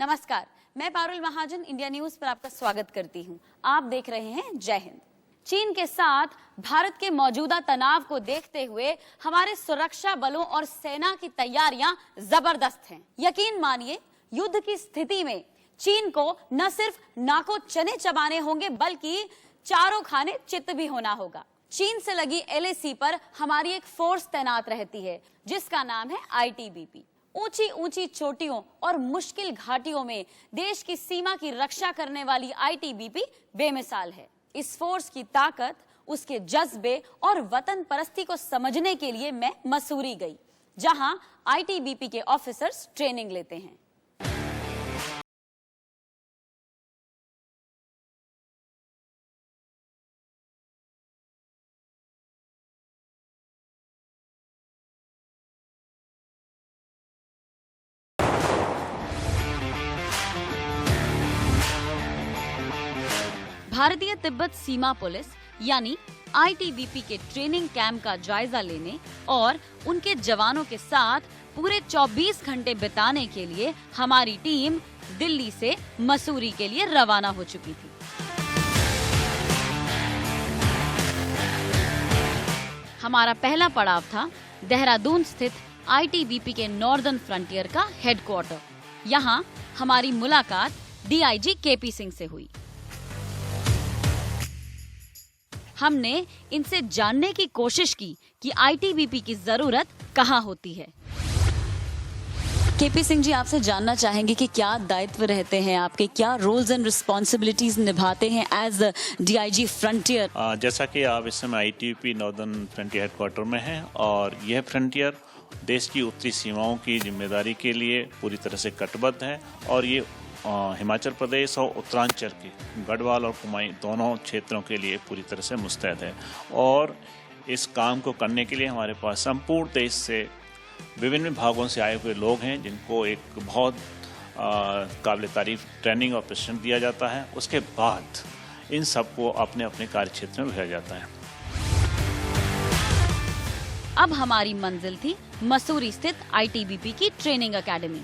नमस्कार, मैं पारुल महाजन India news पर आपका स्वागत करती हूं। आप देख रहे हैं जय हिंद। चीन के साथ भारत के मौजूदा तनाव को देखते हुए हमारे सुरक्षा बलों और सेना की तैयारियां जबरदस्त हैं। यकीन मानिए, युद्ध की स्थिति में चीन को न सिर्फ नाको चने चबाने होंगे बल्कि चारों खाने चित भी होना होगा। चीन से लगी LAC पर हमारी एक फोर्स तैनात रहती है जिसका नाम है ITBP। ऊंची ऊंची चोटियों और मुश्किल घाटियों में देश की सीमा की रक्षा करने वाली ITBP बेमिसाल है। इस फोर्स की ताकत, उसके जज्बे और वतन परस्ती को समझने के लिए मैं मसूरी गई, जहां ITBP के ऑफिसर्स ट्रेनिंग लेते हैं। भारतीय तिब्बत सीमा पुलिस यानी ITBP के ट्रेनिंग कैंप का जायजा लेने और उनके जवानों के साथ पूरे 24 घंटे बिताने के लिए हमारी टीम दिल्ली से मसूरी के लिए रवाना हो चुकी थी। हमारा पहला पड़ाव था देहरादून स्थित ITBP के नॉर्दर्न फ्रंटियर का हेडक्वार्टर। यहाँ हमारी मुलाकात DIG KP सिंह से हुई। हमने इनसे जानने की कोशिश की कि ITBP की जरूरत कहाँ होती है। KP सिंह जी, आपसे जानना चाहेंगे कि क्या दायित्व रहते हैं आपके, क्या रोल्स एंड रिस्पॉन्सिबिलिटीज निभाते हैं एज DIG फ्रंटियर? जैसा कि आप इस समय ITBP नॉर्दर्न फ्रंटियर हेडक्वार्टर में हैं और यह फ्रंटियर देश की उत्तरी सीमाओं की जिम्मेदारी के लिए पूरी तरह से कटिबद्ध है और ये हिमाचल प्रदेश और उत्तरांचल के गढ़वाल और कुमाऊं दोनों क्षेत्रों के लिए पूरी तरह से मुस्तैद है। और इस काम को करने के लिए हमारे पास संपूर्ण देश से विभिन्न भागों से आए हुए लोग हैं जिनको एक बहुत काबिल तारीफ ट्रेनिंग और प्रशिक्षण दिया जाता है। उसके बाद इन सबको अपने अपने कार्य क्षेत्र में भेजा जाता है। अब हमारी मंजिल थी मसूरी स्थित ITBP की ट्रेनिंग एकेडमी।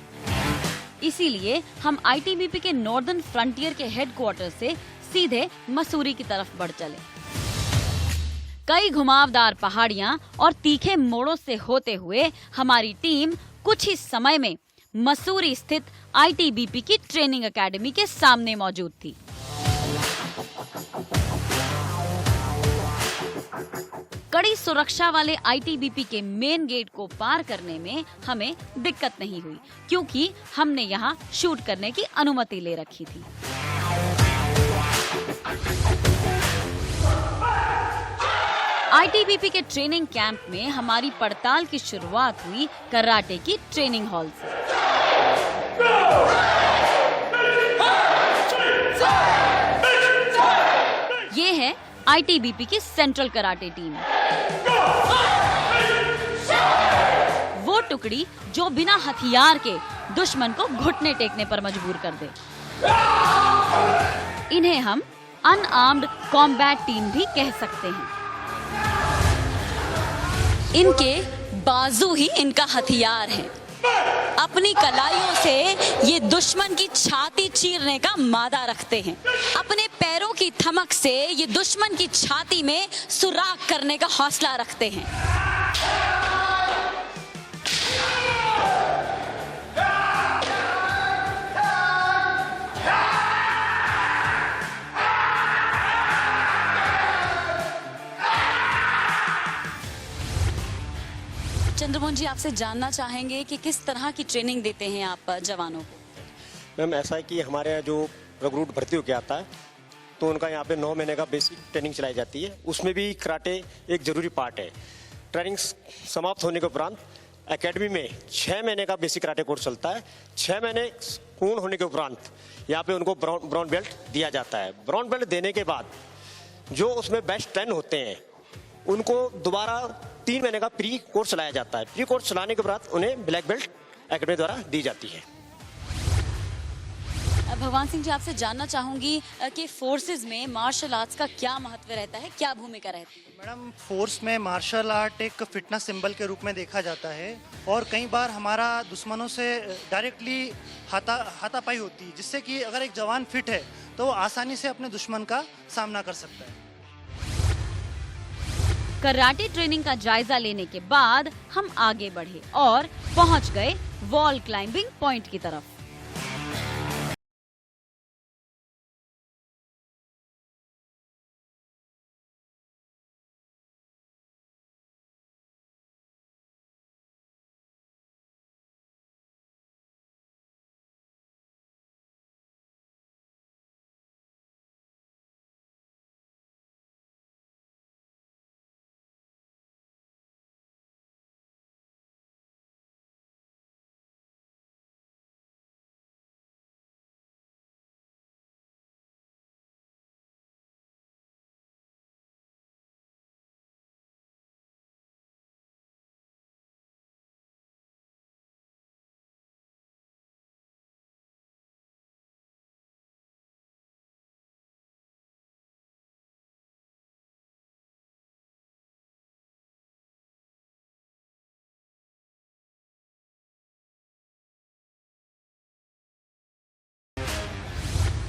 इसीलिए हम ITBP के नॉर्दर्न फ्रंटियर के हेडक्वार्टर से सीधे मसूरी की तरफ बढ़ चले। कई घुमावदार पहाड़ियां और तीखे मोड़ों से होते हुए हमारी टीम कुछ ही समय में मसूरी स्थित ITBP की ट्रेनिंग एकेडमी के सामने मौजूद थी। कड़ी सुरक्षा वाले ITBP के मेन गेट को पार करने में हमें दिक्कत नहीं हुई क्योंकि हमने यहाँ शूट करने की अनुमति ले रखी थी। ITBP के ट्रेनिंग कैंप में हमारी पड़ताल की शुरुआत हुई कराटे की ट्रेनिंग हॉल से। ये है ITBP की सेंट्रल कराटे टीम, वो टुकड़ी जो बिना हथियार के दुश्मन को घुटने टेकने पर मजबूर कर दे। इन्हें हम अनआर्म्ड कॉम्बैट टीम भी कह सकते हैं। इनके बाजू ही इनका हथियार है। अपनी कलाइयों से ये दुश्मन की छाती चीरने का मादा रखते हैं। अपने पैरों की थमक से ये दुश्मन की छाती में सुराख करने का हौसला रखते हैं। चंद्रमोहन जी, आपसे जानना चाहेंगे कि किस तरह की ट्रेनिंग देते हैं आप जवानों को? मैम, ऐसा है कि हमारे यहाँ जो रिक्रूट भर्ती होकर आता है तो उनका यहाँ पे 9 महीने का बेसिक ट्रेनिंग चलाई जाती है। उसमें भी कराटे एक जरूरी पार्ट है। ट्रेनिंग समाप्त होने के उपरांत एकेडमी में 6 महीने का बेसिक कराटे कोर्स चलता है। 6 महीने पूर्ण होने के उपरांत यहाँ पे उनको ब्राउन बेल्ट दिया जाता है। ब्राउन बेल्ट देने के बाद जो उसमें बेस्ट 10 होते हैं उनको दोबारा 3 महीने का प्री कोर्स चलाया जाता है। प्री कोर्स चलाने के बाद उन्हें ब्लैक बेल्ट एकेडमी द्वारा दी जाती है। भगवान सिंह जी, आपसे जानना चाहूंगी कि फोर्सेस में मार्शल आर्ट्स का क्या महत्व रहता है, क्या भूमिका रहती है? मैडम, फोर्स में मार्शल आर्ट एक फिटनेस सिंबल के रूप में देखा जाता है और कई बार हमारा दुश्मनों से डायरेक्टली हाथापाई होती है, जिससे कि अगर एक जवान फिट है तो वो आसानी से अपने दुश्मन का सामना कर सकता है। कराटे ट्रेनिंग का जायजा लेने के बाद हम आगे बढ़े और पहुंच गए वॉल क्लाइंबिंग पॉइंट की तरफ।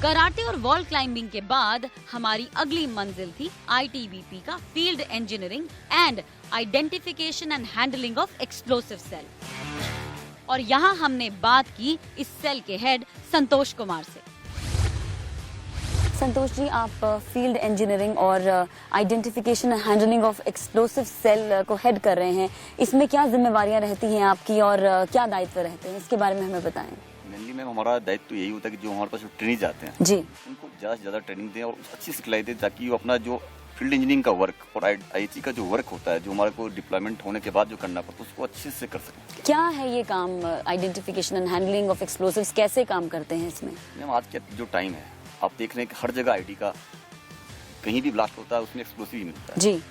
कराटे और वॉल क्लाइंबिंग के बाद हमारी अगली मंजिल थी आईटीबीपी का field engineering and identification and handling of explosive cell. और यहाँ हमने बात की इस सेल के हेड संतोष कुमार से। संतोष जी, आप फील्ड इंजीनियरिंग और identification and handling of explosive cell को हेड कर रहे हैं। इसमें क्या जिम्मेवारियां रहती हैं आपकी और क्या दायित्व रहते हैं, इसके बारे में हमें बताएं। मेनली मैम, हमारा दायित्व यही होता है कि जो हमारे पास जो ट्रेनिंग जाते हैं जी, उनको ज़्यादा से ज़्यादा ट्रेनिंग दें और अच्छी सिखलाई दें, ताकि वो अपना जो फील्ड इंजीनियरिंग का वर्क और आईएचई का जो वर्क होता है, जो हमारे को डिप्लॉयमेंट होने के बाद जो करना पड़ता है, उसको अच्छे से कर सकें। क्या है ये काम identification and handling of explosives, कैसे काम करते हैं इसमें? मैम, आज के जो टाइम है, आप देख रहे हैं कि हर जगह आईडी का कहीं भी ब्लास्ट होता है उसमें एक्सप्लोसिव ही मिलता है जी।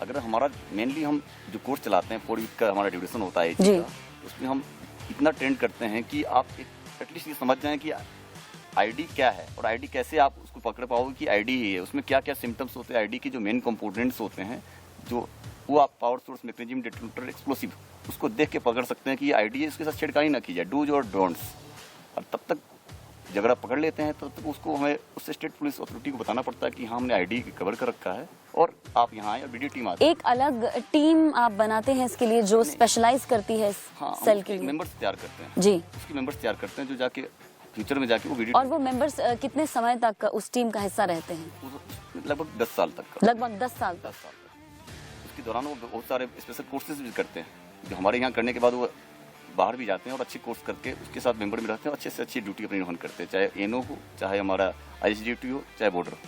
अगर हमारा मेनली हम जो कोर्स चलाते हैं 4 वीक का हमारा ड्यूरेशन होता है जी। का, उसमें हम इतना ट्रेंड करते हैं कि आप एटलीस्ट ये समझ जाएं कि आईडी क्या है और आईडी कैसे आप उसको पकड़ पाओगे कि आईडी ही है, उसमें क्या क्या सिम्टम्स होते हैं, आईडी की जो मेन कंपोनेंट्स होते हैं, जो वो आप power source, mechanism, detonator, explosive, उसको देख के पकड़ सकते हैं कि आईडी है, उसके साथ छेड़खानी ना की जाए, डूज और डोंट्स। और तब तक जब आप पकड़ लेते हैं तब तक उसको हमें उस स्टेट पुलिस अथॉरिटी को बताना पड़ता है कि हाँ, हमने आईडी कवर कर रखा है और आप यहाँ आए और वीडियो टीम आती है। एक अलग टीम आप बनाते हैं इसके लिए जो स्पेशलाइज करती है सेल के लिए? मेंबर्स तैयार करते हैं जी, उसकी मेंबर्स तैयार करते हैं जो जाके फ्यूचर में जाके वो वीडियो। और वो मेंबर्स कितने समय तक उस टीम का हिस्सा रहते हैं? लगभग 10 साल तक का। लगभग 10 साल तक। 10 साल तक। उसके दौरान वो बहुत सारे स्पेशल कोर्सेज भी करते हैं, जो हमारे यहाँ करने के बाद वो बाहर भी जाते हैं और अच्छे कोर्स करके उसके साथ मेंबर में रहते हैं और अच्छे से अच्छी ड्यूटी अपनी निर्वहन करते हैं, चाहे एनओ हो, चाहे हमारा आईएसडीटी हो, चाहे बॉर्डर हो।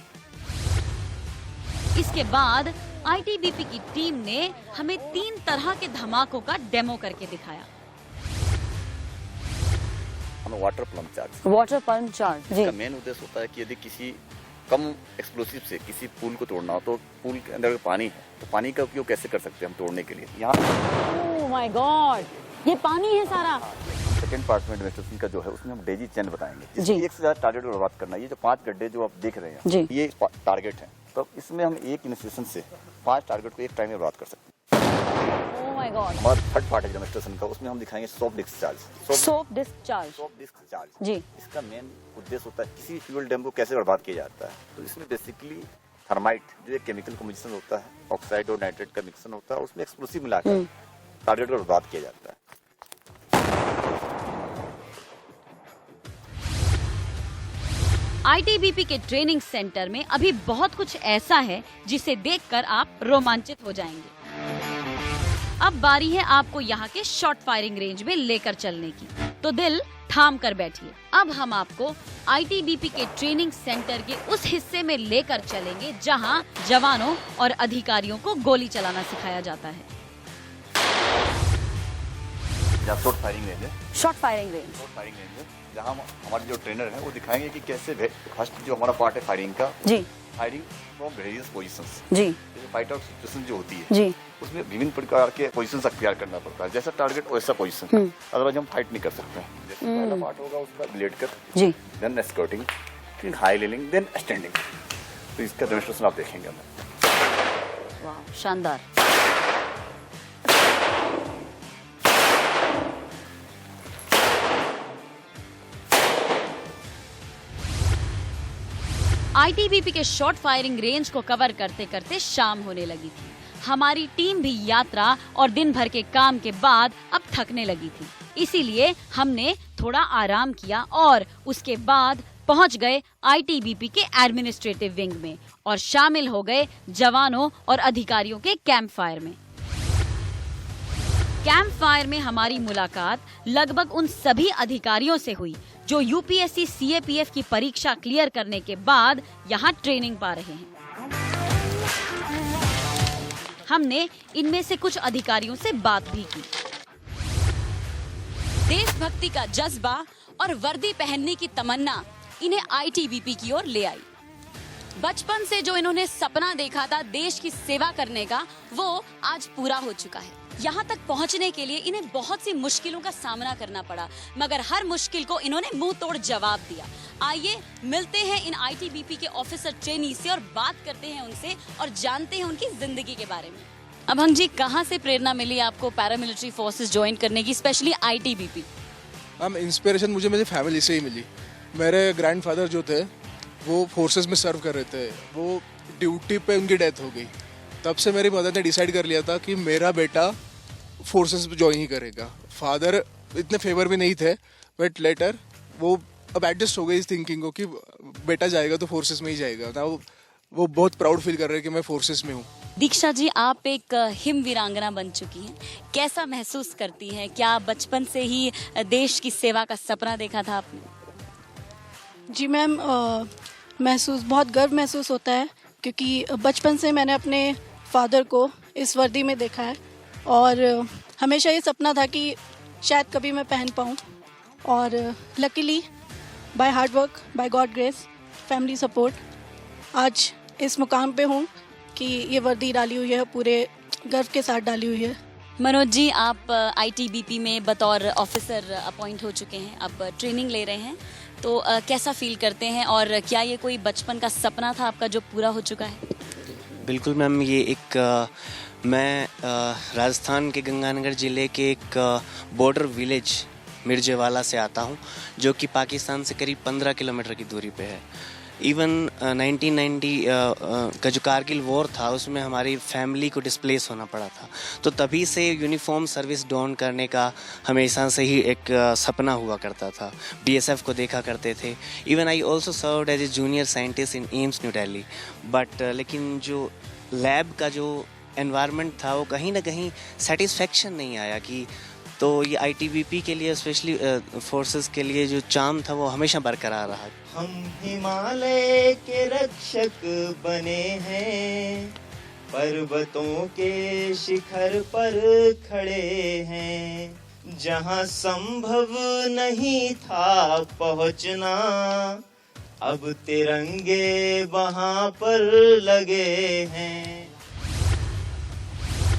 इसके बाद आईटीबीपी की टीम ने हमें 3 तरह के धमाकों का डेमो करके दिखाया। हमें water plum charge, water pump charge जी। इसका मेन उद्देश्य होता है कि यदि किसी कम एक्सप्लोसिव से किसी पुल को तोड़ना हो, तो पुल के अंदर पानी है तो पानी का उपयोग कैसे कर सकते हैं हम तोड़ने के लिए। यहाँ ओह माय गॉड, ये पानी है सारा। सेकेंड पार्ट में डेमोन्स्ट्रेशन का जो है उसमें हम डेजी चेन बताएंगे, जी। एक से ज्यादा टारगेट को बर्बाद करना। ये जो 5 गड्ढे जो आप देख रहे हैं, जी। ये टारगेट है, तो इसमें हम एक इनिशिएशन से 5 टारगेट को एक टाइम में बर्बाद कर सकते हैं। Oh my god. हमारा थर्ड पार्ट है डेमोन्स्ट्रेशन का, उसमें हम दिखाएंगे soft discharge. Soap discharge soft discharge जी। इसका मेन उद्देश्य होता है किसी फ्यूल डैम को कैसे बर्बाद किया जाता है। तो इसमें बेसिकली थर्माइट जो एक केमिकल का मिक्सचर होता है, ऑक्साइड और नाइट्रेट का मिक्सचर होता है, उसमें एक्सप्लोसिव मिलाकर टारगेट को बर्बाद किया जाता है। आईटीबीपी के ट्रेनिंग सेंटर में अभी बहुत कुछ ऐसा है जिसे देखकर आप रोमांचित हो जाएंगे। अब बारी है आपको यहाँ के शॉर्ट फायरिंग रेंज में लेकर चलने की, तो दिल थाम कर बैठिए। अब हम आपको आईटीबीपी के ट्रेनिंग सेंटर के उस हिस्से में लेकर चलेंगे जहाँ जवानों और अधिकारियों को गोली चलाना सिखाया जाता है। शॉर्ट फायरिंग रेंज है, short firing range. Short firing range है जहाँ हमारे जो ट्रेनर है वो दिखाएंगे कि कैसे फर्स्ट जो हमारा पार्ट है फायरिंग का, जी, फायरिंग फ्रॉम वेरियस पोजीशंस। जी जैसे फाइट आउट सिचुएशन जो होती है जी उसमें विभिन्न प्रकार के पोजीशंस अख्तियार करना पड़ता है, जैसा टारगेट वैसा पोजीशन, अदरवाइज हम फाइट नहीं कर सकते हैं। जैसे पहला पार्ट होगा उसका ब्लेड कट, जी देन स्कर्टिंग, फिर हाई लेलिंग, देन स्टैंडिंग। तो इसका डेमोंस्ट्रेशन आप देखेंगे हमें। वाह, शानदार। आईटीबीपी के शॉर्ट फायरिंग रेंज को कवर करते करते शाम होने लगी थी। हमारी टीम भी यात्रा और दिन भर के काम के बाद अब थकने लगी थी, इसीलिए हमने थोड़ा आराम किया और उसके बाद पहुंच गए आईटीबीपी के एडमिनिस्ट्रेटिव विंग में और शामिल हो गए जवानों और अधिकारियों के कैंप फायर में। कैंप फायर में हमारी मुलाकात लगभग उन सभी अधिकारियों से हुई जो यूपीएससी सीएपीएफ की परीक्षा क्लियर करने के बाद यहाँ ट्रेनिंग पा रहे हैं। हमने इनमें से कुछ अधिकारियों से बात भी की। देशभक्ति का जज्बा और वर्दी पहनने की तमन्ना इन्हें आईटीबीपी की ओर ले आई। बचपन से जो इन्होंने सपना देखा था देश की सेवा करने का, वो आज पूरा हो चुका है। यहाँ तक पहुँचने के लिए इन्हें बहुत सी मुश्किलों का सामना करना पड़ा, मगर हर मुश्किल को इन्होंने मुंह तोड़ जवाब दिया। आइए मिलते हैं इन आईटीबीपी के ऑफिसर ट्रेनी से और बात करते हैं उनसे और जानते हैं उनकी जिंदगी के बारे में। अभंग जी, कहाँ से प्रेरणा मिली आपको पैरामिलिट्री फोर्सेस ज्वाइन करने की, स्पेशली आईटीबीपी? मैम, इंस्पिरेशन मुझे मेरी फैमिली से ही मिली। मेरे ग्रैंडफादर जो थे वो फोर्सेस में सर्व कर रहे थे, वो ड्यूटी पे उनकी डेथ हो गई। तब से मेरी मदर ने डिसाइड कर लिया था कि मेरा बेटा फोर्सेस में ज्वाइन ही करेगा। फादर इतने फेवर भी नहीं थे, बट लेटर वो अब एडजस्ट हो गई इस थिंकिंग को कि बेटा जाएगा तो फोर्सेस में ही जाएगा ना। वो बहुत प्राउड फील कर रहे हैं कि मैं फोर्सेस में हूँ। दीक्षा जी, आप एक हिम वीरांगना बन चुकी हैं, कैसा महसूस करती हैं? क्या बचपन से ही देश की सेवा का सपना देखा था आपने? जी मैम, बहुत गर्व महसूस होता है क्योंकि बचपन से मैंने अपने फादर को इस वर्दी में देखा है और हमेशा ये सपना था कि शायद कभी मैं पहन पाऊँ। और luckily by hard work, by God grace, family support आज इस मुकाम पे हूँ कि ये वर्दी डाली हुई है, पूरे गर्व के साथ डाली हुई है। मनोज जी, आप आईटीबीपी में बतौर ऑफिसर अपॉइंट हो चुके हैं, अब ट्रेनिंग ले रहे हैं, तो कैसा फील करते हैं और क्या ये कोई बचपन का सपना था आपका जो पूरा हो चुका है? बिल्कुल मैम, ये एक मैं राजस्थान के गंगानगर ज़िले के एक बॉर्डर विलेज मिर्जेवाला से आता हूँ, जो कि पाकिस्तान से करीब 15 किलोमीटर की दूरी पे है। इवन 1990 का जो कारगिल वॉर था उसमें हमारी फैमिली को डिस्प्लेस होना पड़ा था, तो तभी से यूनिफॉर्म सर्विस डॉन करने का हमेशा से ही एक सपना हुआ करता था। बीएसएफ को देखा करते थे। Even I also served as a junior scientist in AIIMS New Delhi, but लेकिन जो लैब का जो एनवायरनमेंट था वो कहीं ना कहीं सेटिस्फेक्शन नहीं आया कि, तो ये आईटीबीपी के लिए स्पेशली फोर्सेस के लिए जो चार्म था वो हमेशा बरकरार रहा। हम हिमालय के रक्षक बने हैं, पर्वतों के शिखर पर खड़े हैं, जहां संभव नहीं था पहुंचना, अब तिरंगे वहां पर लगे हैं।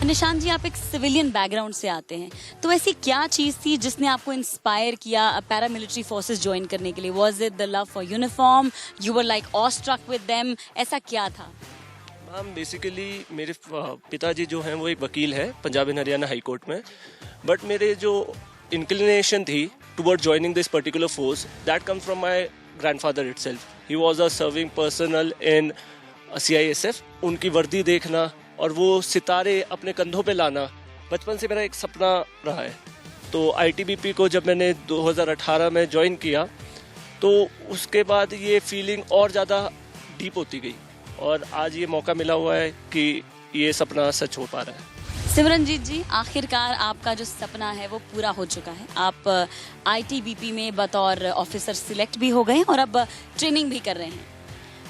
निशान जी, आप एक सिविलियन बैकग्राउंड से आते हैं, तो ऐसी क्या चीज़ थी जिसने आपको इंस्पायर किया पैरामिलिट्री फोर्सेस ज्वाइन करने के लिए? Was it the love for uniform, you were like awestruck with them, ऐसा क्या था? मैम, बेसिकली मेरे पिताजी जो हैं वो एक वकील हैं Punjab and Haryana high court में, बट मेरे जो इंक्लिनेशन थी toward joining this particular force, that comes from my grandfather itself. He was a serving personal in CISF। उनकी वर्दी देखना और वो सितारे अपने कंधों पे लाना बचपन से मेरा एक सपना रहा है। तो आईटीबीपी को जब मैंने 2018 में ज्वाइन किया तो उसके बाद ये फीलिंग और ज़्यादा डीप होती गई और आज ये मौका मिला हुआ है कि ये सपना सच हो पा रहा है। सिमरनजीत जी, आखिरकार आपका जो सपना है वो पूरा हो चुका है। आप आईटीबीपी में बतौर ऑफिसर सिलेक्ट भी हो गए और अब ट्रेनिंग भी कर रहे हैं,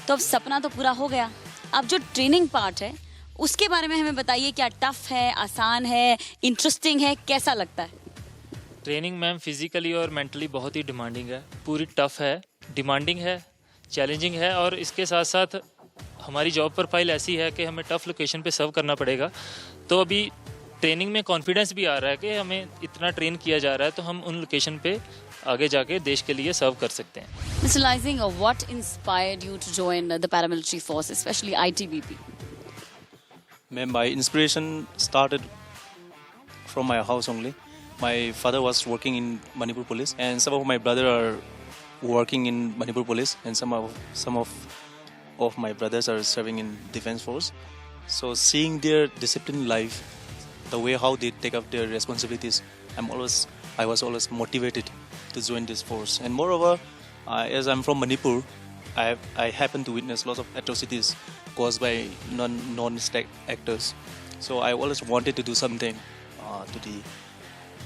तो अब सपना तो पूरा हो गया। अब जो ट्रेनिंग पार्ट है उसके बारे में हमें बताइए, क्या टफ है, आसान है, इंटरेस्टिंग है, कैसा लगता है? ट्रेनिंग मैम फिजिकली और मेंटली बहुत ही डिमांडिंग है, पूरी टफ है, डिमांडिंग है, चैलेंजिंग है और इसके साथ साथ हमारी जॉब प्रोफाइल ऐसी है कि हमें टफ लोकेशन पे सर्व करना पड़ेगा, तो अभी ट्रेनिंग में कॉन्फिडेंस भी आ रहा है कि हमें इतना ट्रेन किया जा रहा है तो हम उन लोकेशन पे आगे जाके देश के लिए सर्व कर सकते हैं। Mr. Lysing, what inspired you to join the paramilitary force, especially ITBP? Ma'am, my inspiration started from my house only. My father was working in Manipur Police, and some of my brother are working in Manipur Police, and some of my brothers are serving in Defence Force. So seeing their disciplined life, the way how they take up their responsibilities, I was always motivated to join this force. And moreover, as I'm from Manipur, I happen to witness lots of atrocities caused by non-state actors. So I always wanted to do something to the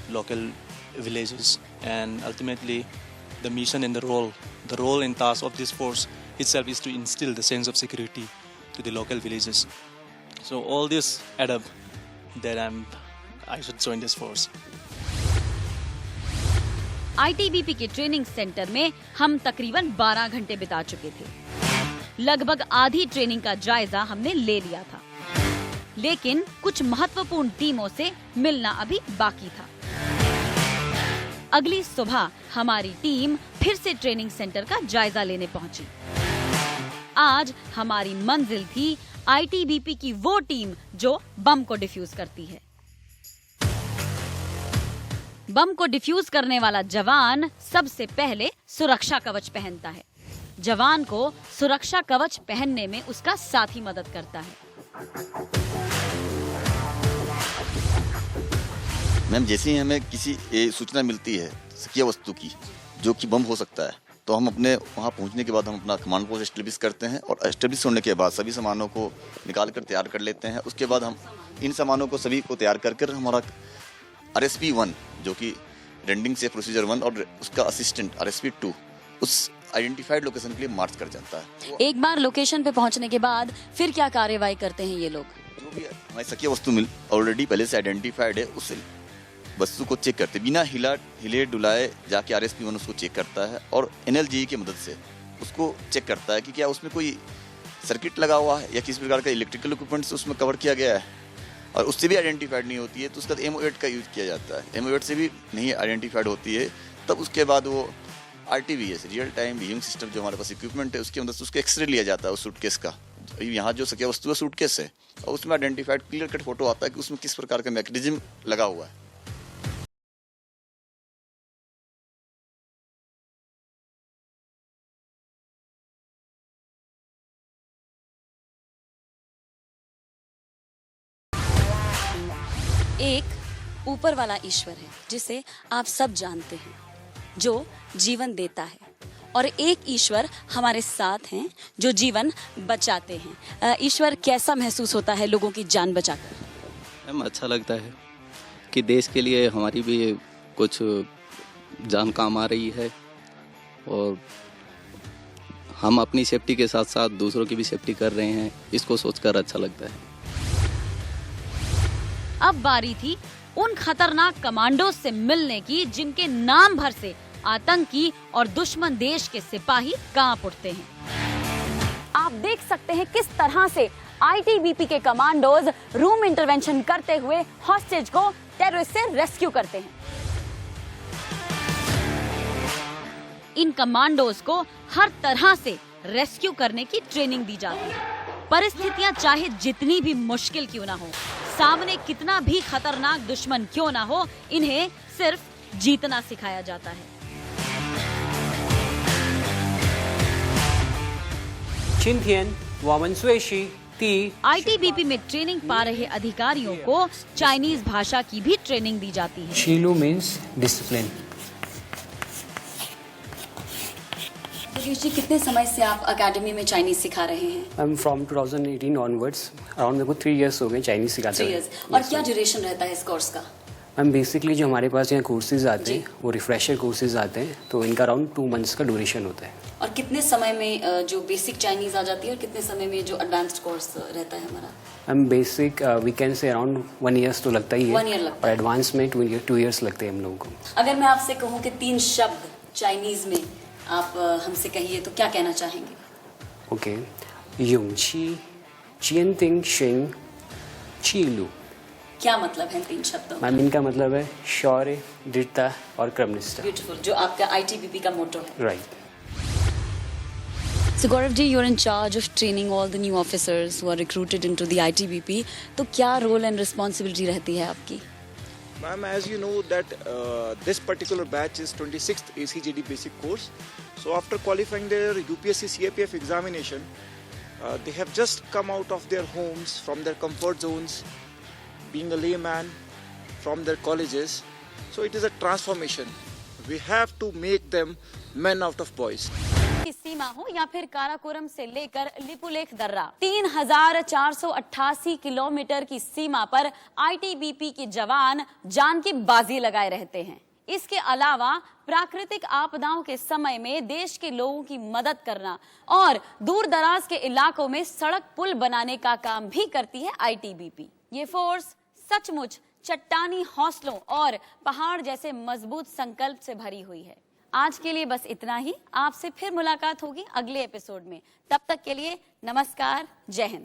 local villages, and ultimately the mission and the role and task of this force itself is to instill the sense of security to the local villages. So all this add up that I should join this force. ITBP के training centre में हम तकरीबन 12 घंटे बिता चुके थे। लगभग आधी ट्रेनिंग का जायजा हमने ले लिया था, लेकिन कुछ महत्वपूर्ण टीमों से मिलना अभी बाकी था। अगली सुबह हमारी टीम फिर से ट्रेनिंग सेंटर का जायजा लेने पहुंची। आज हमारी मंजिल थी ITBP की वो टीम जो बम को डिफ्यूज करती है। बम को डिफ्यूज करने वाला जवान सबसे पहले सुरक्षा कवच पहनता है। जवान को सुरक्षा कवच पहनने में उसका साथी मदद करता है। मैम, जैसे ही हमें किसी सूचना मिलती है सक्रिय वस्तु की जो कि बम हो सकता है, तो हम अपने वहाँ पहुँचने के बाद हम अपना कमांड पोस्ट एस्टेब्लिश करते हैं, और एस्टेब्लिश होने के बाद सभी सामानों को निकाल कर तैयार कर लेते हैं। उसके बाद हम इन सामानों को सभी को तैयार कर हमारा RSP-1 जो कि रेंडिंग से प्रोसीजर 1 और उसका असिस्टेंट RSP-2 उस आइडेंटिफाइड लोकेशन के लिए मार्च कर जाता है। एक बार लोकेशन पे पहुंचने के बाद फिर क्या कार्यवाही करते हैं ये लोग? जो भी हमारी सक्रिय वस्तु ऑलरेडी पहले से आइडेंटिफाइड है, उस वस्तु को चेक करते बिना हिले डुलाए जाके RSP-1 उसको चेक करता है, और NLGE की मदद से उसको चेक करता है कि क्या उसमें कोई सर्किट लगा हुआ है या किसी प्रकार का इलेक्ट्रिकल इक्विपमेंट्स उसमें कवर किया गया है, और उससे भी आइडेंटिफाइड नहीं होती है तो उसका MO8 का यूज किया जाता है। MO8 से भी नहीं आइडेंटिफाइड होती है, तब उसके बाद वो RTVS real time viewing system जो हमारे पास इक्विपमेंट है उसकी मदद से उसका एक्सरे लिया जाता है उस सूटकेस का। यहाँ जो सक्रिय वस्तु है सूटकेस है, और उसमें आइडेंटिफाइड क्लियर कट फोटो आता है कि उसमें किस प्रकार का मैकेनिज्म लगा हुआ है। एक ऊपर वाला ईश्वर है जिसे आप सब जानते हैं, जो जीवन देता है, और एक ईश्वर हमारे साथ हैं जो जीवन बचाते हैं। ईश्वर, कैसा महसूस होता है लोगों की जान बचाकर? मैम, अच्छा लगता है कि देश के लिए हमारी भी कुछ जान काम आ रही है, और हम अपनी सेफ्टी के साथ साथ दूसरों की भी सेफ्टी कर रहे हैं, इसको सोचकर अच्छा लगता है। अब बारी थी उन खतरनाक कमांडो से मिलने की जिनके नाम भर से आतंकी और दुश्मन देश के सिपाही कांप उठते हैं। आप देख सकते हैं किस तरह से ITBP के कमांडोज रूम इंटरवेंशन करते हुए हॉस्टेज को टेररिस्ट से रेस्क्यू करते हैं। इन कमांडोज को हर तरह से रेस्क्यू करने की ट्रेनिंग दी जाती है। परिस्थितियां चाहे जितनी भी मुश्किल क्यों ना हो, सामने कितना भी खतरनाक दुश्मन क्यों ना हो, इन्हें सिर्फ जीतना सिखाया जाता है। ITBP में ट्रेनिंग पा रहे अधिकारियों को चाइनीज भाषा की भी ट्रेनिंग दी जाती है। शीलू मीन्स डिसिप्लिन। जी, कितने समय से आप अकेडमी में चाइनीज सिखा रहे हैं? I'm from 2018 onwards, अराउंड मेरे को 3 years हो गए चाइनीज सिखाते हुए। 3 years। और क्या ड्यूरेशन रहता है इस कोर्स का? मैम, बेसिकली जो हमारे पास यहाँ कोर्सेज आते हैं वो रिफ्रेशर कोर्सेज आते हैं, तो इनका अराउंड 2 months का ड्यूरेशन होता है। और कितने समय में जो बेसिक चाइनीज आ जाती है और कितने समय में जो एडवांस्ड कोर्स रहता है हमारा? Ma'am, basic we can say around 1 year तो लगता ही है, 1 year लगता और एडवांस में 2 years लगते हैं हम लोगों को। अगर मैं आपसे कहूँ कि 3 शब्द चाइनीज में आप हमसे कहिए तो क्या कहना चाहेंगे? ओके, यूंगची, चियनतिंग शिंग, चीलू। क्या मतलब है इन 3 शब्दों? मैम इनका मतलब है शौर्य, दृढ़ता और क्रमनिष्ठा। ब्यूटीफुल, जो आपका ITBP का मोटो है। Right. So Gaurav ji, you're in charge of training all the new officers who are recruited into the ITBP. तो क्या role and responsibility रहती है आपकी? Ma'am, as you know that this particular batch is 26th ACGD basic course. So after qualifying their UPSC CAPF examination, they have just come out of their homes, from their comfort zones, being a layman, from their colleges. So it is a transformation. We have to make them men out of boys. की सीमा हो या फिर काराकोरम से लेकर लिपुलेख दर्रा, 3488 kilometre की सीमा पर ITBP के जवान जान की बाजी लगाए रहते हैं। इसके अलावा प्राकृतिक आपदाओं के समय में देश के लोगों की मदद करना और दूर दराज के इलाकों में सड़क पुल बनाने का काम भी करती है ITBP। ये फोर्स सचमुच चट्टानी हौसलों और पहाड़ जैसे मजबूत संकल्प से भरी हुई है। आज के लिए बस इतना ही। आपसे फिर मुलाकात होगी अगले एपिसोड में। तब तक के लिए नमस्कार, जय हिंद।